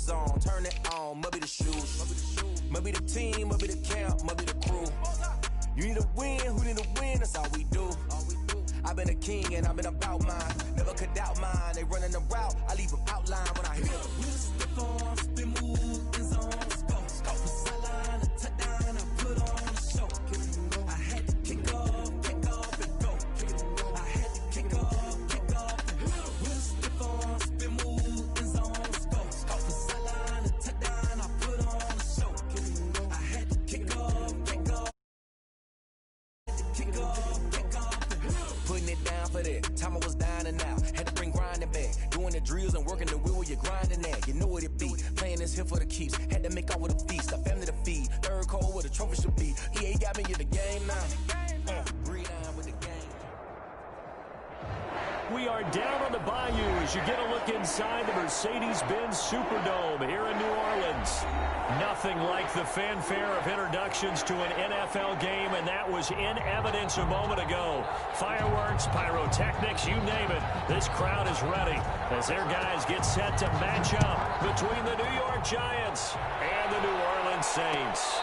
zone, turn it on, must be the shoes. Must be the team, must be the camp, must be the crew. You need a win, who need a win, that's all we do. I've been a king and I've been about mine. Never could doubt mine, they running the route, I leave them outline when I hear the whistle. Spin move, in zone, go. From sideline to touchdown, I put on the show. I had to kick off and go. I had to kick off and whistle, spin move, in zone, go. From sideline to touchdown, I put on the show. I had to kick off. Putting it down for that. Time I was dying and out. Had to bring grinding back. Doing the drills and working the wheel where you're grinding at. You know what it be. Playing this here for the keeps. Had to make out with a feast. A family to feed. Third cold where the trophy should be. EA got me in the game now. Breathe on with the game. We are down on the bayou as you get a look inside the Mercedes-Benz Superdome here in New Orleans. Nothing like the fanfare of introductions to an NFL game, and that was in evidence a moment ago. Fireworks, pyrotechnics, you name it. This crowd is ready as their guys get set to match up between the New York Giants and the New Orleans Saints.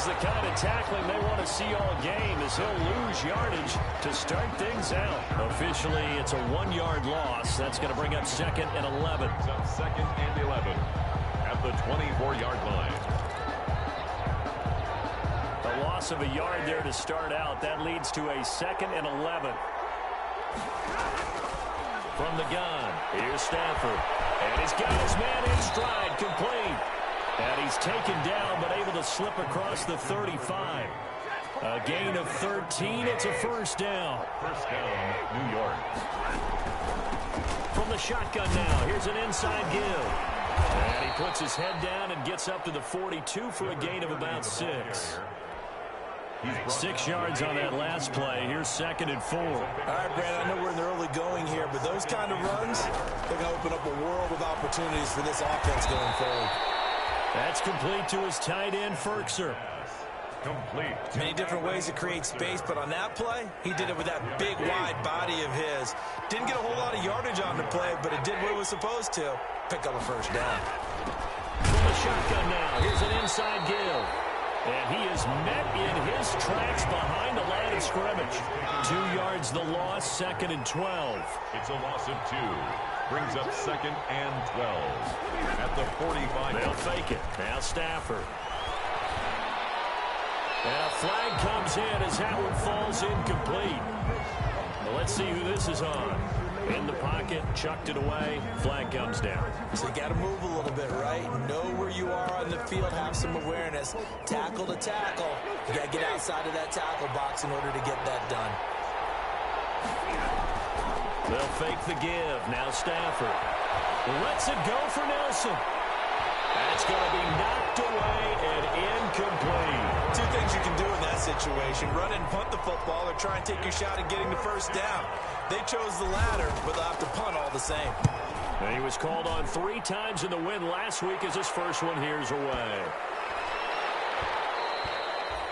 The kind of tackling they want to see all game as he'll lose yardage to start things out. Officially, it's a 1-yard loss. That's going to bring up 2nd and 11. Second and 11 at the 24-yard line. A loss of a yard there to start out. That leads to a 2nd and 11. From the gun, here's Stafford. And he's got his man in stride, complete. And he's taken down, but able to slip across the 35. A gain of 13. It's a first down. First down, New York. From the shotgun now, here's an inside give. And he puts his head down and gets up to the 42 for a gain of about 6. 6 yards on that last play. Here's 2nd and 4. All right, Brad, I know we're in the early going here, but those kind of runs, they're going to open up a world of opportunities for this offense going forward. That's complete to his tight end, Ferkser. Complete. Many different ways to create space, but on that play, he did it with that big, wide body of his. Didn't get a whole lot of yardage on the play, but it did what it was supposed to. Pick up a first down. From the shotgun now, here's an inside give. And he is met in his tracks behind the line of scrimmage. 2 yards the loss, 2nd and 12. It's a loss of 2. Brings up 2nd and 12 at the 45. They'll fake it. Now Stafford. And a flag comes in as that one falls incomplete. Well, let's see who this is on. In the pocket, chucked it away. Flag comes down. So you got to move a little bit, right? Know where you are on the field. Have some awareness. Tackle to tackle. You got to get outside of that tackle box in order to get that done. They'll fake the give. Now Stafford. Lets it go for Nelson. That's going to be knocked away and incomplete. 2 things you can do in that situation. Run and punt the football or try and take your shot at getting the first down. They chose the latter, but they'll have to punt all the same. And he was called on 3 times in the win last week as his first one here's away.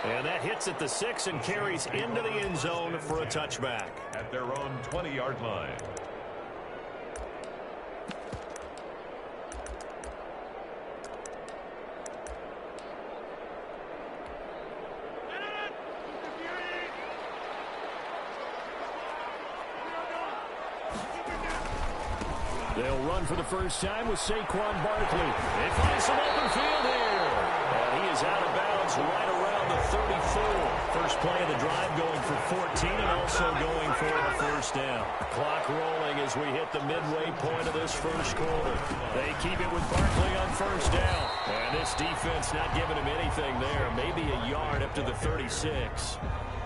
And that hits at the 6 and carries into the end zone for a touchback. At their own 20-yard line. They'll run for the first time with Saquon Barkley. They find some open field here. And he is out of bounds right around the 34. First play of the drive going for 14 and also going for a first down. Clock rolling as we hit the midway point of this first quarter. They keep it with Barkley on first down. And this defense not giving him anything there. Maybe a yard up to the 36.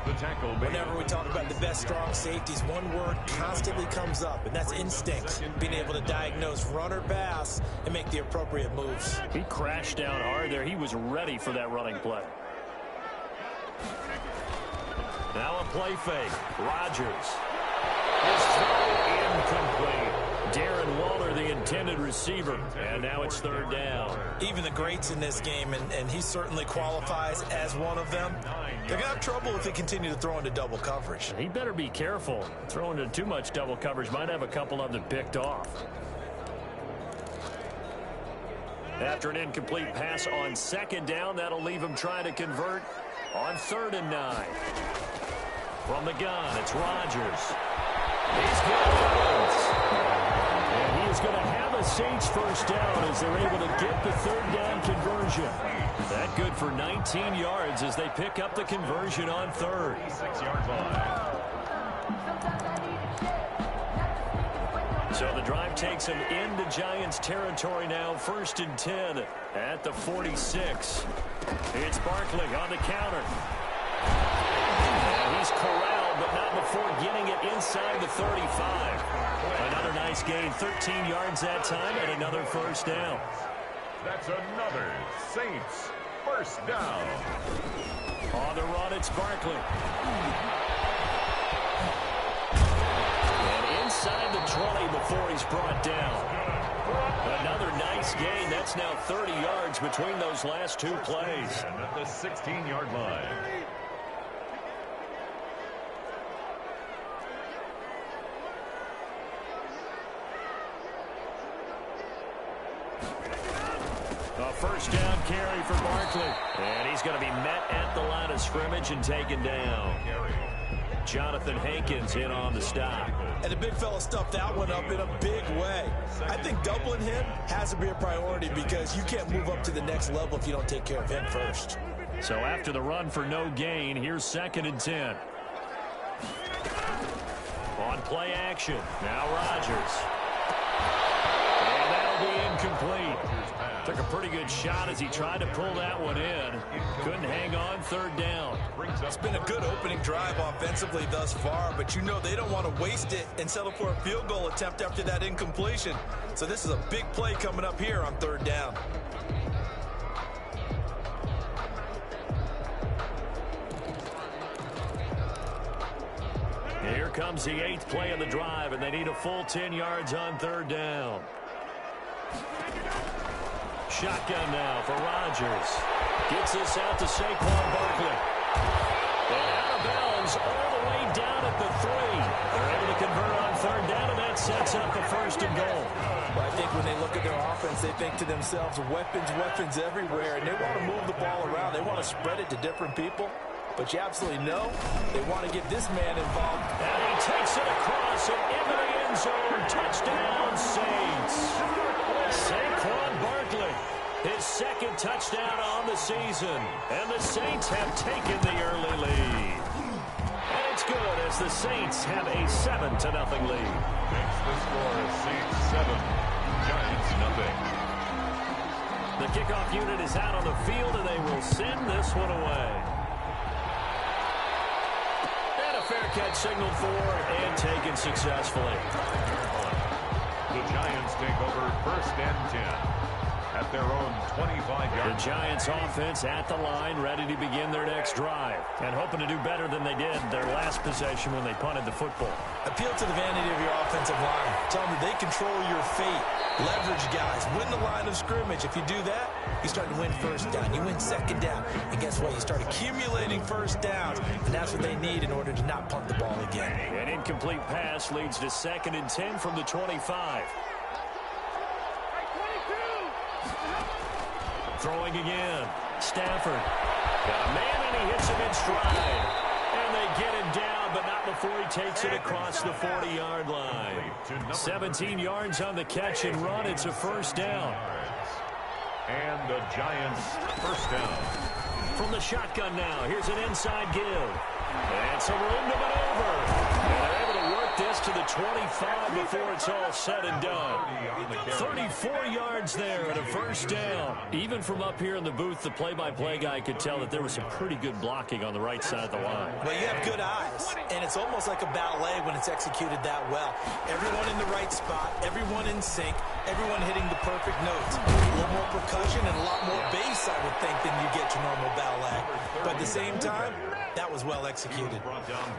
The tackle. Whenever we talk about the best strong safeties, one word constantly comes up, and that's instinct. Being able to diagnose run or pass and make the appropriate moves. He crashed down hard there. He was ready for that running play. Now a play fake. Rodgers. His throw incomplete. Darren Waller, the intended receiver. And now it's third down. Even the greats in this game, and he certainly qualifies as one of them, they're going to have trouble if they continue to throw into double coverage. He better be careful. Throwing into too much double coverage might have a couple of them picked off. After an incomplete pass on second down, that'll leave him trying to convert on 3rd and 9. From the gun, it's Rodgers. He's good. And he is going to have a Saints first down as they're able to get the 3rd down conversion. That good for 19 yards as they pick up the conversion on 3rd. 6-yard line. So the drive takes him into Giants territory now. 1st and 10 at the 46. It's Barkley on the counter. And he's corralled, but not before getting it inside the 35. Another nice gain, 13 yards that time, and another first down. That's another Saints first down. On the run, it's Barkley. And inside the 20 before he's brought down. Another nice gain. That's now 30 yards between those last two plays. And at the 16-yard line. A first down carry for Barkley. And he's going to be met at the line of scrimmage and taken down. Jonathan Hankins in on the stop. And the big fella stuffed that one up in a big way. I think doubling him has to be a priority because you can't move up to the next level if you don't take care of him first. So after the run for no gain, here's 2nd and 10. On play action, now Rodgers. And that'll be incomplete. Took a pretty good shot as he tried to pull that one in. Couldn't hang on 3rd down. It's been a good opening drive offensively thus far, but you know they don't want to waste it and settle for a field goal attempt after that incompletion. So this is a big play coming up here on 3rd down. Here comes the 8th play of the drive, and they need a full 10 yards on 3rd down. Shotgun now for Rodgers. Gets this out to Saquon Barkley. And out of bounds all the way down at the 3. They're able to convert on 3rd down, and that sets up the 1st and goal. Well, I think when they look at their offense, they think to themselves, weapons everywhere, and they want to move the ball around. They want to spread it to different people. But you absolutely know they want to get this man involved. And he takes it across and into the end zone. Touchdown, Saints. Saquon Barkley, his 2nd touchdown on the season. And the Saints have taken the early lead. And it's good as the Saints have a 7-0 lead. Makes the score Saints 7, Giants nothing. The kickoff unit is out on the field, and they will send this one away. Fair catch signaled for and taken successfully. The Giants take over 1st and 10 at their own 25-yard. The Giants offense at the line, ready to begin their next drive and hoping to do better than they did their last possession when they punted the football. Appeal to the vanity of your offensive line. Tell them that they control your fate. Leverage guys. Win the line of scrimmage. If you do that, you start to win 1st down. You win 2nd down. And guess what? You start accumulating 1st downs. And that's what they need in order to not punt the ball again. An incomplete pass leads to 2nd and 10 from the 25. Throwing again. Stafford. Got a man, and he hits him in stride. And they get him down, but not before he takes it across the 40-yard line. 17 yards on the catch and run. It's a 1st down. And the Giants first down. From the shotgun now, here's an inside give. And some room to maneuver. And they're able to work this to the 25 before it's all said and done. 34 yards there and a 1st down. Even from up here in the booth, the play-by-play guy could tell that there was some pretty good blocking on the right side of the line. Well, you have good eyes, and it's almost like a ballet when it's executed that well. Everyone in the right spot, everyone in sync, Everyone hitting the perfect notes. A little more percussion and a lot more bass, I would think, than you get to normal ballet. But at the same time, that was well executed.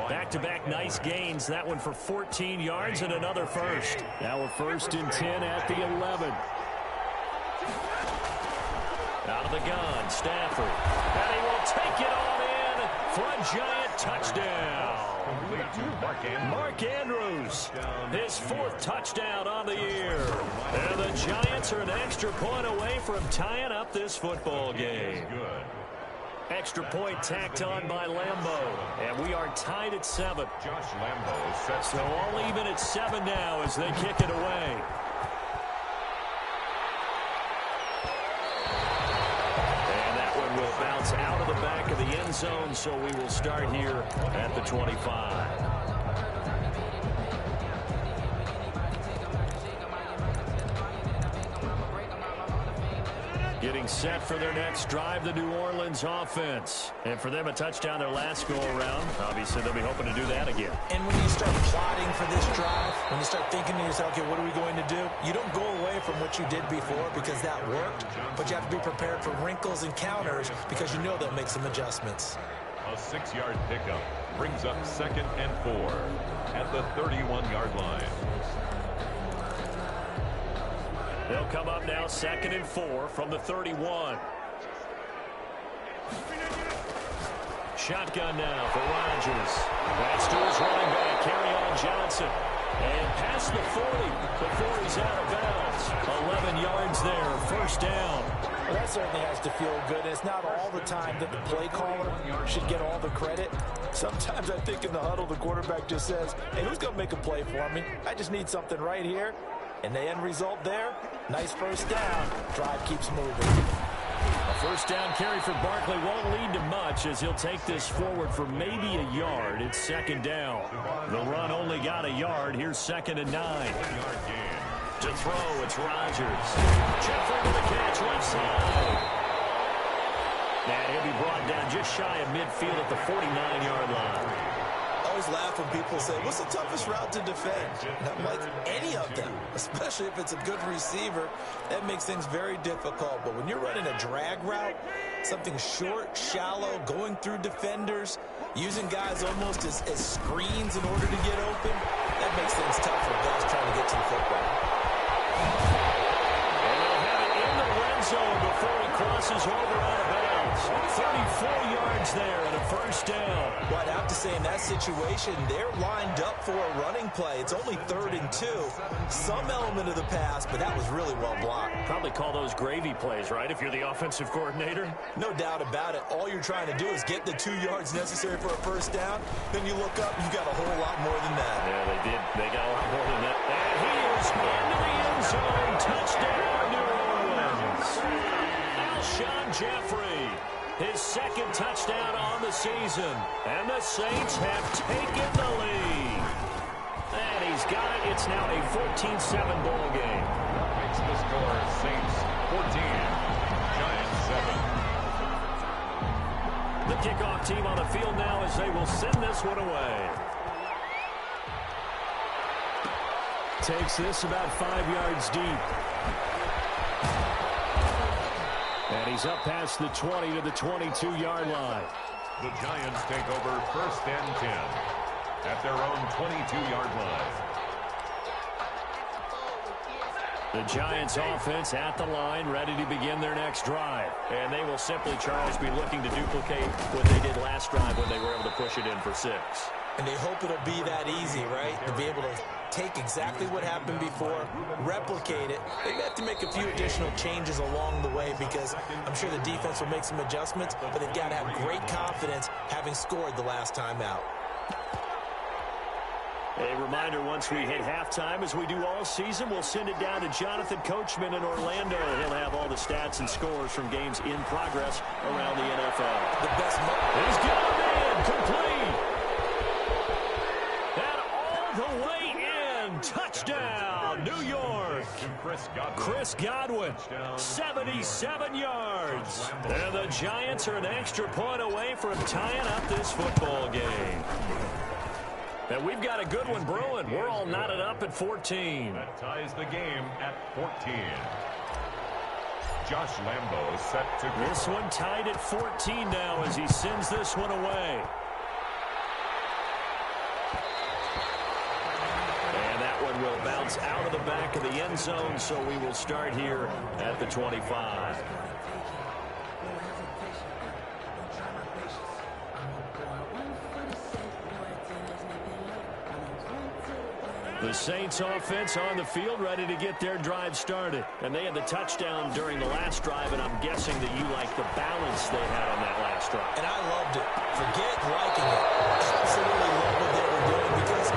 Back-to-back nice gains. That one for 14 yards and another first. Now a 1st and 10 at the 11. Out of the gun, Stafford. And he will take it on in for a Giant touchdown. Mark Andrews, his 4th touchdown on the year. And the Giants are an extra point away from tying up this football game. Extra point tacked on by Lambeau. And we are tied at 7. Josh Lambeau sets So all even at 7 now as they kick it away. Will bounce out of the back of the end zone, so we will start here at the 25. Getting set for their next drive, the New Orleans offense. And for them, a touchdown their last go-around. Obviously, they'll be hoping to do that again. And when you start plotting for this drive, when you start thinking to yourself, okay, what are we going to do? You don't go away from what you did before because that worked, but you have to be prepared for wrinkles and counters because you know they'll make some adjustments. a 6-yard pickup brings up 2nd and 4 at the 31-yard line. They'll come up now 2nd and 4 from the 31. Shotgun now for Rodgers. That's to his running back, Kerryon Johnson. And past the 40 before he's out of bounds. 11 yards there, 1st down. Well, that certainly has to feel good. It's not all the time that the play caller should get all the credit. Sometimes I think in the huddle, the quarterback just says, hey, who's going to make a play for me? I just need something right here. And the end result there, nice 1st down. Drive keeps moving. A 1st down carry for Barkley won't lead to much as he'll take this forward for maybe a yard. It's 2nd down. The run only got a yard. Here's 2nd and 9. To throw, it's Rodgers. Jeffrey with the catch, left side. And he'll be brought down just shy of midfield at the 49-yard line. I always laugh when people say, what's the toughest route to defend? And I'm like, any of them, especially if it's a good receiver. That makes things very difficult. But when you're running a drag route, something short, shallow, going through defenders, using guys almost as screens in order to get open, that makes things tough for guys trying to get to the football. And they'll have it in the red zone before he crosses over out of bounds. 34 yards there and a 1st down. Well, I'd have to say in that situation, they're lined up for a running play. It's only 3rd and 2. Some element of the pass, but that was really well blocked. Probably call those gravy plays, right, if you're the offensive coordinator? No doubt about it. All you're trying to do is get the 2 yards necessary for a 1st down. Then you look up, you got a whole lot more than that. Yeah, they did. They got a lot more than that. And he is into the end zone. Touchdown, New Orleans. Alshon Jeffrey, his 2nd touchdown on the season. And the Saints have taken the lead. And he's got it. It's now a 14-7 ball game. Makes the score Saints 14, Giants 7. The kickoff team on the field now as they will send this one away. Takes this about 5 yards deep. And he's up past the 20 to the 22-yard line. The Giants take over 1st and 10 at their own 22-yard line. The Giants offense at the line, ready to begin their next drive. And they will simply, Charles, be looking to duplicate what they did last drive when they were able to push it in for 6. And they hope it'll be that easy, right? To be able to take exactly what happened before, replicate it. They have to make a few additional changes along the way because I'm sure the defense will make some adjustments, but they've got to have great confidence having scored the last time out. A reminder, once we hit halftime, as we do all season, we'll send it down to Jonathan Coachman in Orlando. He'll have all the stats and scores from games in progress around the NFL. The best is going in, complete. And all the way in, touchdown, New York. Chris Godwin, 77 yards. And the Giants are an extra point away from tying up this football game. And we've got a good one brewing. We're all knotted up at 14. That ties the game at 14. Josh Lambo is set to This one tied at 14 now as he sends this one away. And that one will bounce out of the back of the end zone, so we will start here at the 25. The Saints offense on the field ready to get their drive started. And they had the touchdown during the last drive, and I'm guessing that you like the balance they had on that last drive. And I loved it. Forget liking it. Absolutely love what they were doing, because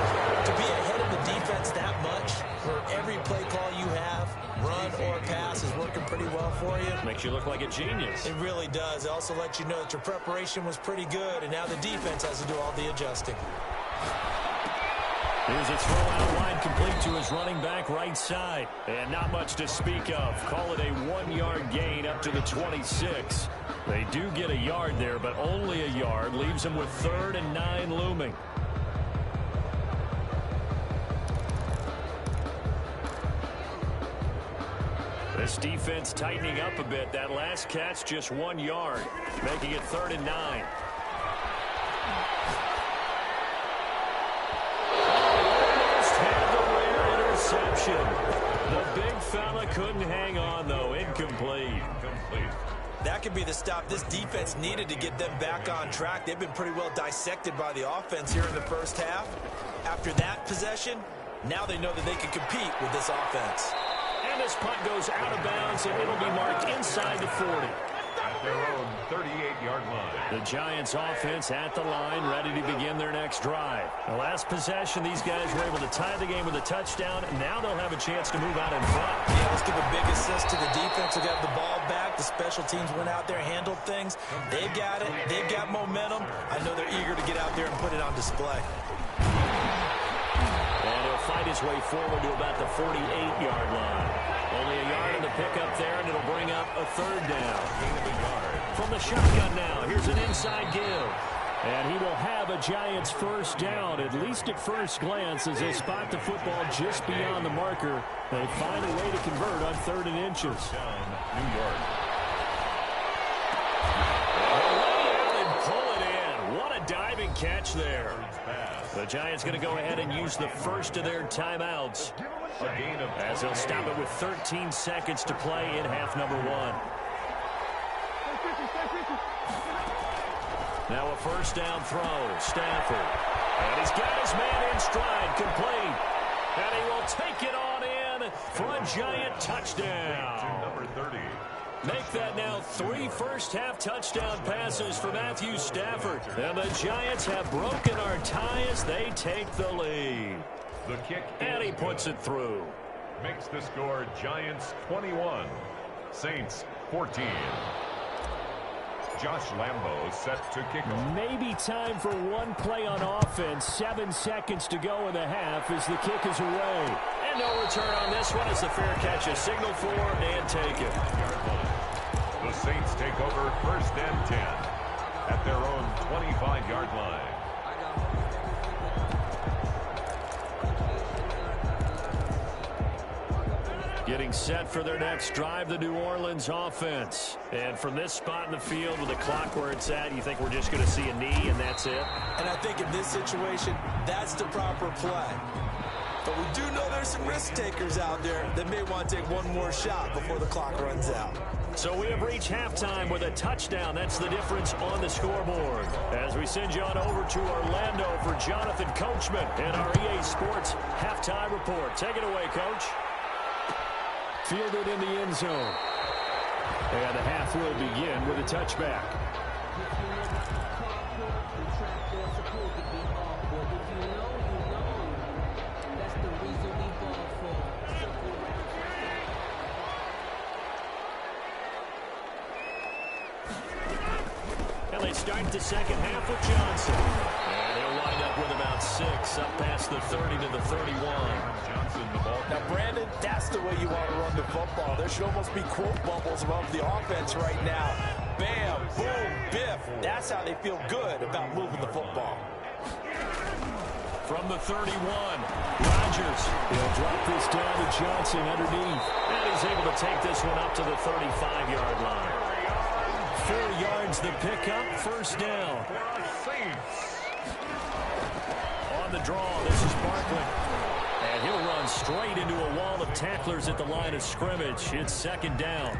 to be ahead of the defense that much, where every play call you have, run or pass, is working pretty well for you. Makes you look like a genius. It really does. It also lets you know that your preparation was pretty good, and now the defense has to do all the adjusting. Here's a throw out wide, complete to his running back right side. And not much to speak of. Call it a 1-yard gain up to the 26. They do get a yard there, but only a yard. Leaves them with 3rd and 9 looming. This defense tightening up a bit. That last catch just 1 yard, making it 3rd and 9. The big fella couldn't hang on, though. Incomplete. That could be the stop this defense needed to get them back on track. They've been pretty well dissected by the offense here in the first half. After that possession, now they know that they can compete with this offense. And this punt goes out of bounds, and it'll be marked inside the 40. at their own 38-yard line. The Giants offense at the line, ready to begin their next drive. The last possession, these guys were able to tie the game with a touchdown, and now they'll have a chance to move out in front. Yeah, let's give a big assist to the defense who got the ball back. The special teams went out there, handled things. They've got it. They've got momentum. I know they're eager to get out there and put it on display. And he'll fight his way forward to about the 48-yard line. Only a yard in the pickup there, and it'll bring up a third down. From the shotgun now, here's an inside give. And he will have a Giants first down, at least at first glance, as they spot the football just beyond the marker. They find a way to convert on 3rd and inches. New York. And pull it in. What a diving catch there. The Giants going to go ahead and use the first of their timeouts, as they'll stop it with 13 seconds to play in half number 1. Now a first down throw, Stafford. And he's got his man in stride, complete. And he will take it on in for a Giant touchdown. Number 30. Make that now 3 first-half touchdown passes for Matthew Stafford. And the Giants have broken our tie as they take the lead. The kick, and he puts it through. Makes the score Giants 21, Saints 14. Josh Lambo set to kick off. Maybe time for one play on offense. 7 seconds to go in the half as the kick is away. And no return on this one as the fair catch is signaled for and taken. The Saints take over 1st and 10 at their own 25-yard line. Getting set for their next drive, the New Orleans offense. And from this spot in the field with the clock where it's at, you think we're just going to see a knee and that's it? And I think in this situation, that's the proper play. But we do know there's some risk takers out there that may want to take one more shot before the clock runs out. So we have reached halftime with a touchdown. That's the difference on the scoreboard. As we send you on over to Orlando for Jonathan Coachman and our EA Sports halftime report. Take it away, Coach. Fielded in the end zone. And the half will begin with a touchback. And they start the second half with Johnson. And he'll wind up with about 6 up past the 30 to the 31. Johnson, the ball. Now, Brandon, that's the way you want to run the football. There should almost be quote bubbles above the offense right now. Bam, boom, biff. That's how they feel good about moving the football. From the 31, Rodgers. He'll drop this down to Johnson underneath. And he's able to take this one up to the 35-yard line. 4 yards the pickup, first down. On the draw, this is Barkley. And he'll run straight into a wall of tacklers at the line of scrimmage. It's second down.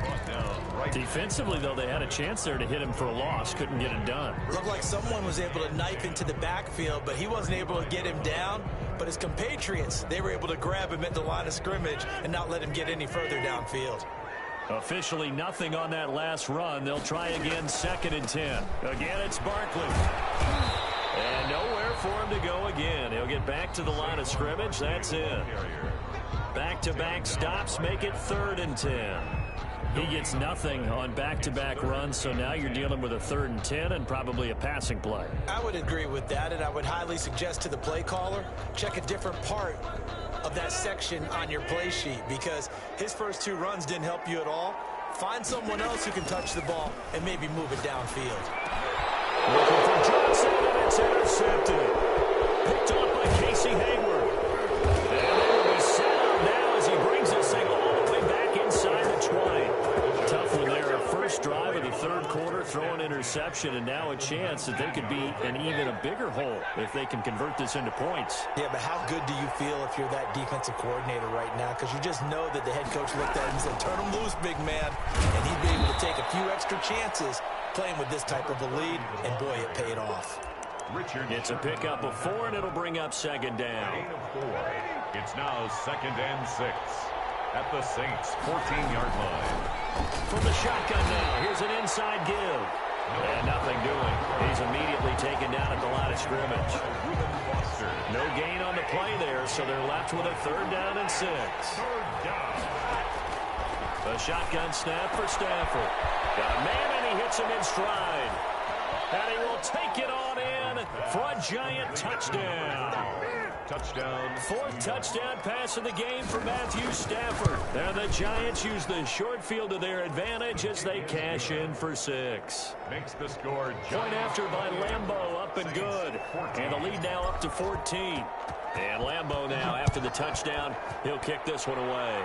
Defensively, though, they had a chance there to hit him for a loss. Couldn't get it done. Looked like someone was able to knife into the backfield, but he wasn't able to get him down. But his compatriots, they were able to grab him at the line of scrimmage and not let him get any further downfield. Officially nothing on that last run. They'll try again, 2nd and 10. Again, it's Barkley. And nowhere for him to go again. He'll get back to the line of scrimmage. That's it. Back-to-back stops make it 3rd and 10. He gets nothing on back-to-back runs, so now you're dealing with a 3rd and 10 and probably a passing play. I would agree with that, and I would highly suggest to the play caller, check a different part of that section on your play sheet, because his first 2 runs didn't help you at all. Find someone else who can touch the ball and maybe move it downfield. Looking for Johnson, and it's intercepted. Picked off by Casey Hayward. And they will be sound now as he brings this thing all the way back inside the 20. Tough one there. First drive of the 3rd quarter, throw an interception, and now a chance that they could be in even a bigger hole if they can convert this into points. Yeah, but how good do you feel if you're that defensive coordinator right now? Because you just know that the head coach looked at him and said, turn him loose, big man. And he'd be able to take a few extra chances playing with this type of a lead, and boy, it paid off. It's a pickup of 4, and it'll bring up 2nd down. It's now 2nd and 6 at the Saints' 14-yard line. From the shotgun now, here's an inside give. And nothing doing. He's immediately taken down at the line of scrimmage. No gain on the play there, so they're left with a 3rd down and 6. A shotgun snap for Stafford. Got a man, and he hits him in stride. And he will take it on in for a giant touchdown. Touchdown. 4th touchdown pass of the game for Matthew Stafford. And the Giants use the short field to their advantage as they cash in for 6. Makes the score. Point after by Lambeau, up and good. And the lead now up to 14. And Lambeau now, after the touchdown, he'll kick this one away.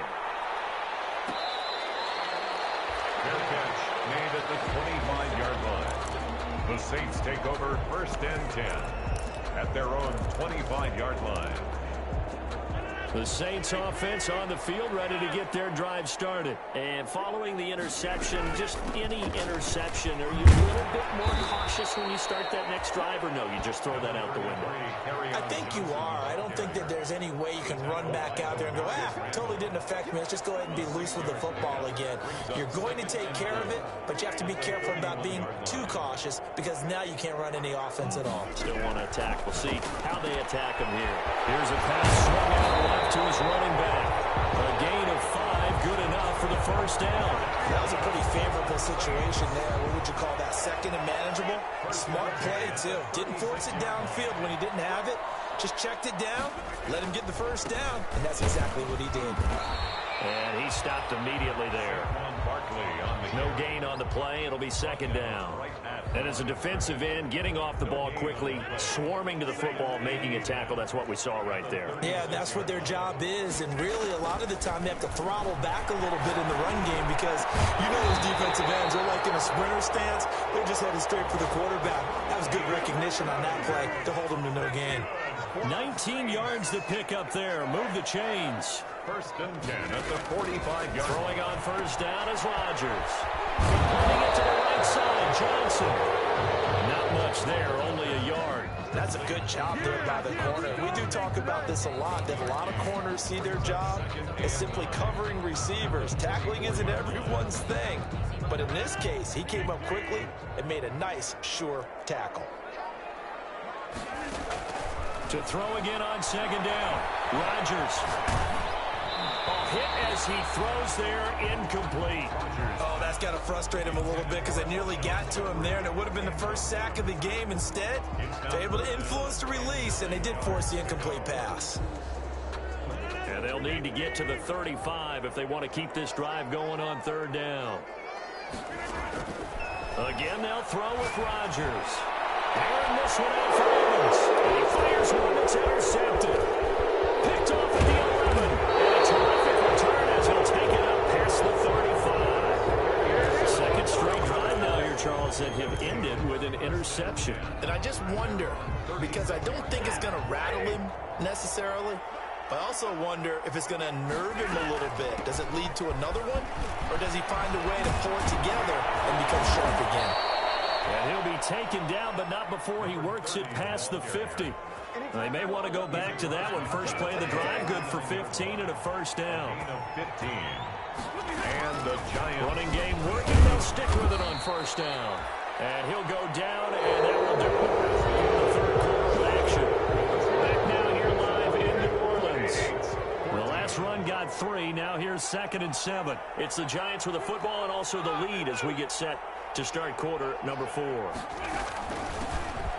Fair catch made at the 25-yard line. The Saints take over 1st and 10 at their own 25-yard line. The Saints offense on the field, ready to get their drive started. And following the interception, just any interception, are you a little bit more cautious when you start that next drive, or no, you just throw that out the window? I think you are. I don't think that there's any way you can run back out there and go, totally didn't affect me. Let's just go ahead and be loose with the football again. You're going to take care of it, but you have to be careful about being too cautious, because now you can't run any offense at all. Still want to attack. We'll see how they attack him here. Here's a pass swung out left to his running back. A gain of 5, good enough for the 1st down. That was a pretty favorable situation there. What would you call that? 2nd and manageable? Smart play, too. Didn't force it downfield when he didn't have it. Just checked it down, let him get the 1st down, and that's exactly what he did. And he stopped immediately there. No gain on the play. It'll be 2nd down. And as a defensive end, getting off the ball quickly, swarming to the football, making a tackle, that's what we saw right there. Yeah, that's what their job is. And really, a lot of the time, they have to throttle back a little bit in the run game, because you know those defensive ends are like in a sprinter stance. They're just headed straight for the quarterback. That was good recognition on that play to hold them to no gain. 19 yards to pick up there. Move the chains. 1st and 10 at the 45-yard. Throwing on 1st down is Rodgers. Running it to the right side, Johnson. Not much there, only a yard. That's a good job there by the corner. We do talk about this a lot, that a lot of corners see their job as simply covering receivers. Tackling isn't everyone's thing. But in this case, he came up quickly and made a nice, sure tackle. To throw again on 2nd down. Rodgers. Hit as he throws there, incomplete. Oh, that's got to frustrate him a little bit, because I nearly got to him there, and it would have been the 1st sack of the game. Instead, they're able to influence the release, and they did force the incomplete pass. And they'll need to get to the 35 if they want to keep this drive going on 3rd down. Again, they'll throw with Rodgers. Airing this one out for him. Jones. And he fires one that's intercepted. Picked off at the 11. And a terrific return as he'll take it up past the 35. Second straight drive now here, Charles, that have ended with an interception. And I just wonder, because I don't think it's going to rattle him necessarily, but I also wonder if it's going to unnerve him a little bit. Does it lead to another one? Or does he find a way to pull it together and become sharp again? And he'll be taken down, but not before he works it past the 50. They may want to go back to that one. First play of the drive, good for 15 and a first down. 15. And the Giants. Running game working. They'll stick with it on first down. And he'll go down, and that will do it for the third quarter of action. Back now here live in New Orleans. The last run got 3. Now here's 2nd and 7. It's the Giants with the football and also the lead as we get set to start quarter number 4.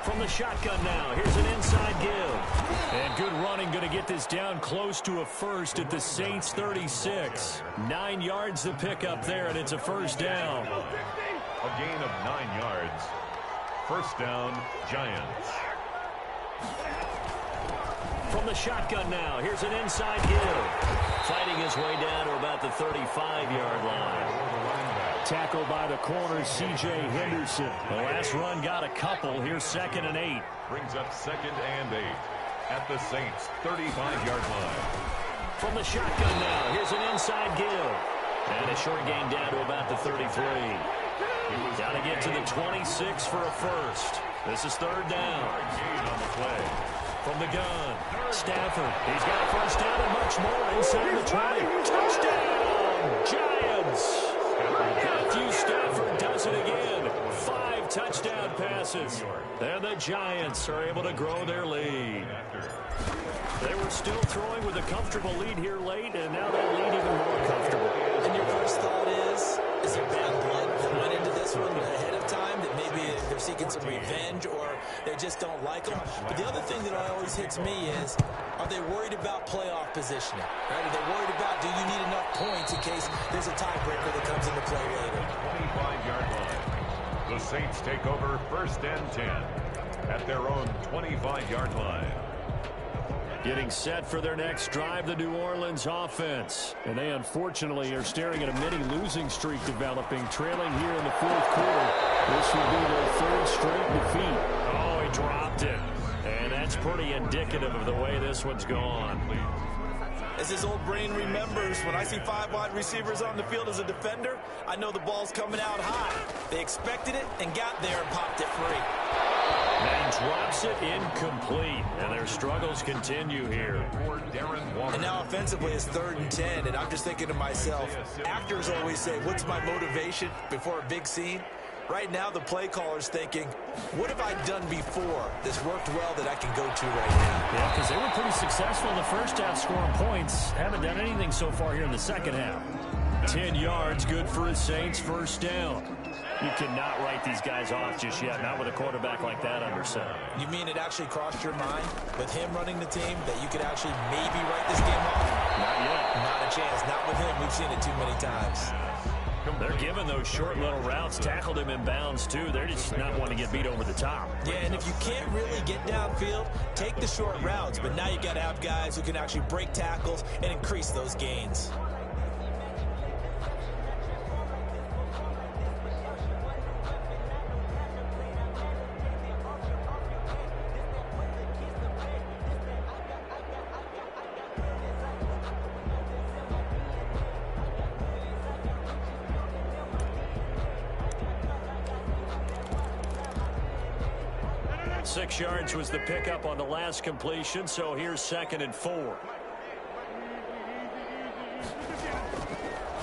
From the shotgun now, here's an inside give. And good running, going to get this down close to a first at the Saints 36. 9 yards to pick up there, and it's a first down. A gain of 9 yards. First down, Giants. From the shotgun now, here's an inside give. Fighting his way down to about the 35-yard line. Tackled by the corner, C.J. Henderson. The last run got a couple. Here's 2nd and 8. Brings up 2nd and 8 at the Saints' 35-yard line. From the shotgun now, here's an inside give. And a short gain down to about the 33. Got to get to the 26 for a first. This is 3rd down. Gain on the play. From the gun, Stafford. He's got a first down and much more inside the 20. Touchdown, Giants! Matthew Stafford does it again. 5 touchdown passes. And the Giants are able to grow their lead. They were still throwing with a comfortable lead here late, and now that lead even more comfortable. And your first thought is there bad blood that went into this one ahead of time, that maybe they're seeking some revenge or they just don't like them? But the other thing that always hits me is, are they worried about playoff positioning? Right? Are they worried about, do you need enough points in case there's a tiebreaker that comes into play later? 25-yard line. The Saints take over 1st and 10 at their own 25-yard line. Getting set for their next drive, the New Orleans offense. And they unfortunately are staring at a mini losing streak developing, trailing here in the 4th quarter. This will be their 3rd straight defeat. Oh, he dropped it. And that's pretty indicative of the way this one's gone. As his old brain remembers, when I see 5 wide receivers on the field as a defender, I know the ball's coming out high. They expected it and got there and popped it free. And drops it incomplete. And their struggles continue here. And now offensively it's 3rd and 10. And I'm just thinking to myself, actors always say, what's my motivation before a big scene? Right now the play caller's thinking, what have I done before that's worked well that I can go to right now? Yeah, because they were pretty successful in the first half scoring points. Haven't done anything so far here in the second half. 10 yards, good for his Saints, first down. You cannot write these guys off just yet, not with a quarterback like that under center. You mean it actually crossed your mind with him running the team that you could actually maybe write this game off? Not yet. Not a chance. Not with him. We've seen it too many times. They're giving those short little routes, tackled him in bounds too. They're just not wanting to get beat over the top. Yeah, and if you can't really get downfield, take the short routes. But now you got to have guys who can actually break tackles and increase those gains. Six yards was the pickup on the last completion, so here's 2nd and 4.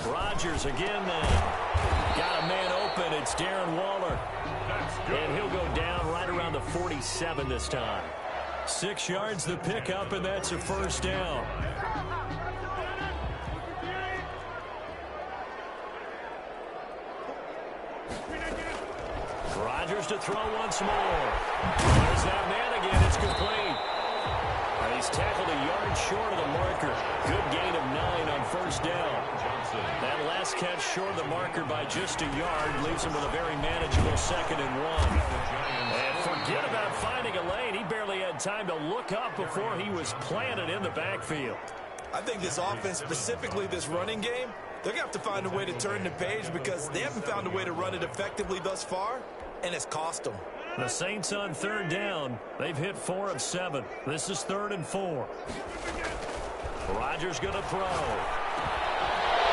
Rodgers again now. Got a man open. It's Darren Waller. And he'll go down right around the 47 this time. 6 yards the pickup, and that's a first down. Rodgers to throw once more. There's that man again. It's complete. And he's tackled a yard short of the marker. Good gain of 9 on first down. That last pass catch short of the marker by just a yard. Leaves him with a very manageable 2nd and 1. And forget about finding a lane. He barely had time to look up before he was planted in the backfield. I think this offense, specifically this running game, they're going to have to find a way to turn the page because they haven't found a way to run it effectively thus far, and it's cost them. The Saints on 3rd down. They've hit 4 of 7. This is 3rd and 4. Rodgers going to throw.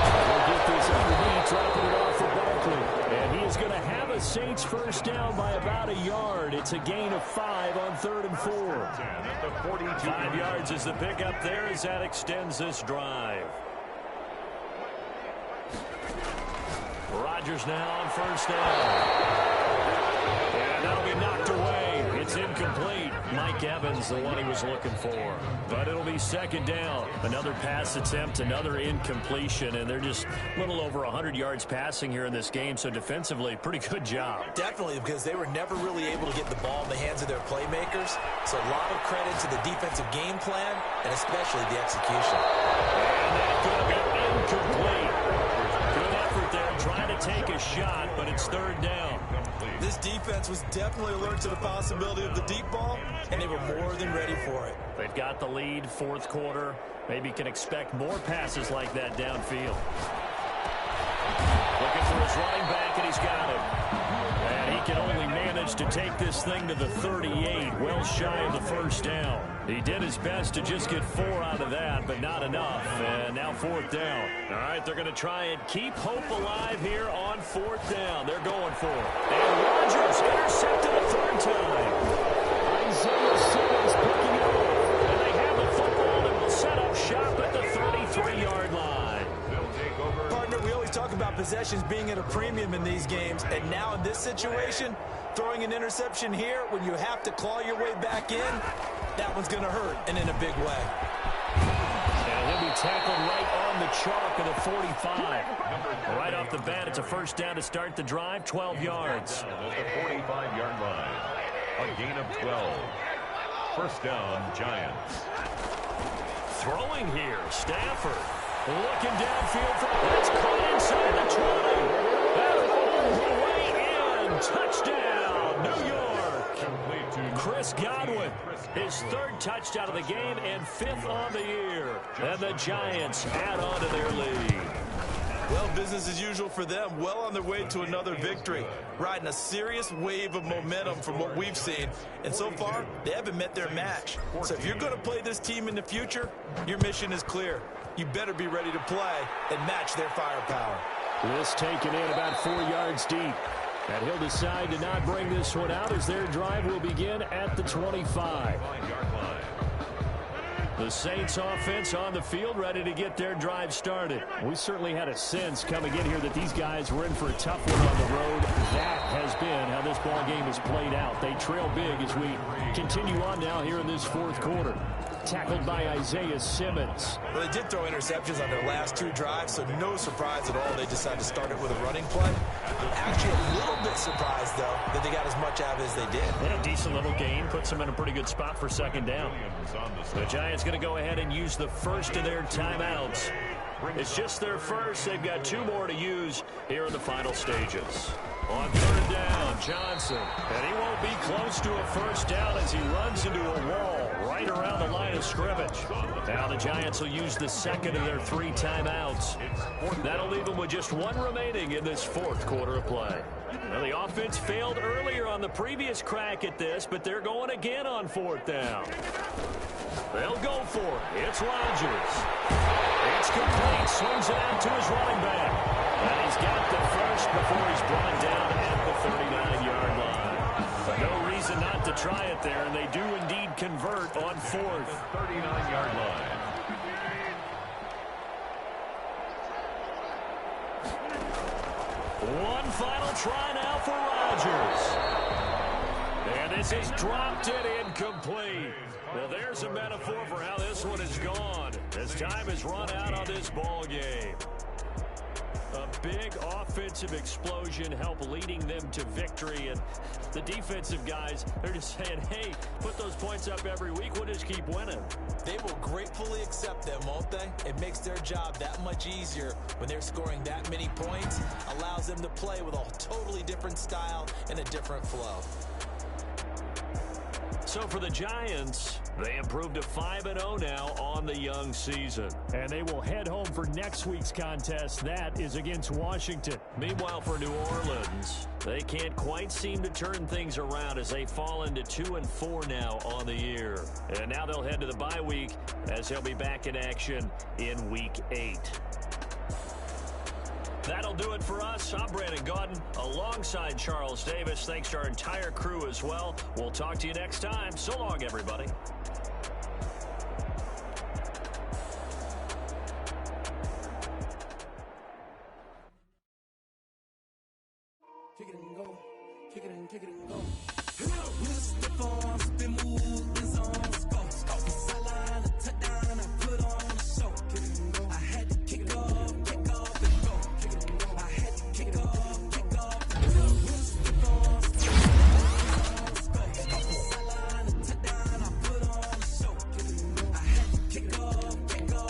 He'll get this underneath, dropping it off for Barkley. And he is going to have a Saints first down by about a yard. It's a gain of 5 on 3rd and 4. 5 yards is the pickup there as that extends this drive. Rodgers now on first down. And that'll be knocked away. It's incomplete. Mike Evans, the one he was looking for. But it'll be 2nd down. Another pass attempt, another incompletion, and they're just a little over 100 yards passing here in this game, so defensively, pretty good job. Definitely, because they were never really able to get the ball in the hands of their playmakers. So a lot of credit to the defensive game plan, and especially the execution. And that's going to be incomplete. Good effort there, trying to take a shot, but it's 3rd down. This defense was definitely alert to the possibility of the deep ball, and they were more than ready for it. They've got the lead, 4th quarter. Maybe can expect more passes like that downfield. Looking for his running back, and he's got him. And he can only manage to take this thing to the 38, well shy of the first down. He did his best to just get 4 out of that, but not enough. And now 4th down. All right, they're going to try and keep hope alive here on 4th down. They're going for it. And Rodgers intercepted a 3rd time. Isaiah Simmons picking it up. And they have the football and will set up shop at the 33-yard line. Partner, we always talk about possessions being at a premium in these games, and now in this situation, throwing an interception here when you have to claw your way back in, that one's going to hurt, and in a big way. And he'll be tackled right on the chalk of the 45. Right off the bat, it's a first down to start the drive, 12 yards. At the 45-yard line, a gain of 12. First down, Giants. Throwing here, Stafford. Looking downfield for it's caught inside the 20. And all the way in. Touchdown, New York. Chris Godwin, his 3rd touchdown of the game and 5th on the year. And the Giants add on to their lead. Well, business as usual for them. Well on their way to another victory. Riding a serious wave of momentum from what we've seen. And so far, they haven't met their match. So if you're going to play this team in the future, your mission is clear. You better be ready to play and match their firepower. This taken in about 4 yards deep. And he'll decide to not bring this one out as their drive will begin at the 25. The Saints offense on the field ready to get their drive started. We certainly had a sense coming in here that these guys were in for a tough one on the road. That has been how this ball game has played out. They trail big as we continue on now here in this 4th quarter. Tackled by Isaiah Simmons. Well, they did throw interceptions on their last 2 drives, so no surprise at all they decided to start it with a running play. I'm actually a little bit surprised, though, that they got as much out of it as they did. And a decent little gain puts them in a pretty good spot for 2nd down. The Giants going to go ahead and use the first of their timeouts. It's just their first. They've got 2 more to use here in the final stages. On 3rd down, Johnson. And he won't be close to a first down as he runs into a wall right around the line of scrimmage. Now the Giants will use the 2nd of their 3 timeouts. That'll leave them with just 1 remaining in this 4th quarter of play. Well, the offense failed earlier on the previous crack at this, but they're going again on 4th down. They'll go for it. It's Rodgers. It's complete. Swings it out to his running back. And he's got the first before he's brought down at the 39-yard line. No reason not to try it there, and they do indeed convert on 4th. 39-yard line. One final try now for Rodgers. And this is dropped it incomplete. Well, there's a metaphor for how this one is gone as time has run out on this ball game. A big offensive explosion help leading them to victory. And the defensive guys, they're just saying, hey, put those points up every week. We'll just keep winning. They will gratefully accept them, won't they? It makes their job that much easier when they're scoring that many points. Allows them to play with a totally different style and a different flow. So for the Giants, they improved to 5-0 now on the young season. And they will head home for next week's contest. That is against Washington. Meanwhile, for New Orleans, they can't quite seem to turn things around as they fall into 2-4 now on the year. And now they'll head to the bye week as they'll be back in action in Week 8. That'll do it for us. I'm Brandon Gaudin alongside Charles Davis. Thanks to our entire crew as well. We'll talk to you next time. So long, everybody. Kick it and go. Kick it and go. With a stiff arm, spin move, in zones, go. Sideline, a touchdown, I put on a show. Kick it and go. I had to kick off and go. Kick it and go. I had to kick off and go. With a stiff arm, spin move, go. Sideline, a touchdown, I put on a show. Kick it and go. I had to kick off and go.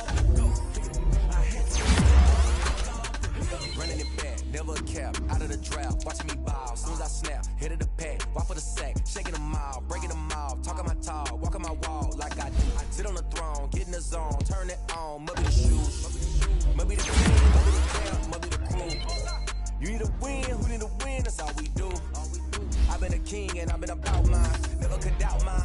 Kick it and go. I had to kick off and go. Running it back, never a cap, out of the draft, watching me bow. Soon as I snap, hit of the pack, walk for the sack, shaking them out, breaking them out, talking my talk, walking my wall like I do. I sit on the throne, get in the zone, turn it on, must be the shoes, must be the team, must be the camp, must be the crew. You need a win, who need a win, that's all we do. I've been a king and I've been about mine, never could doubt mine.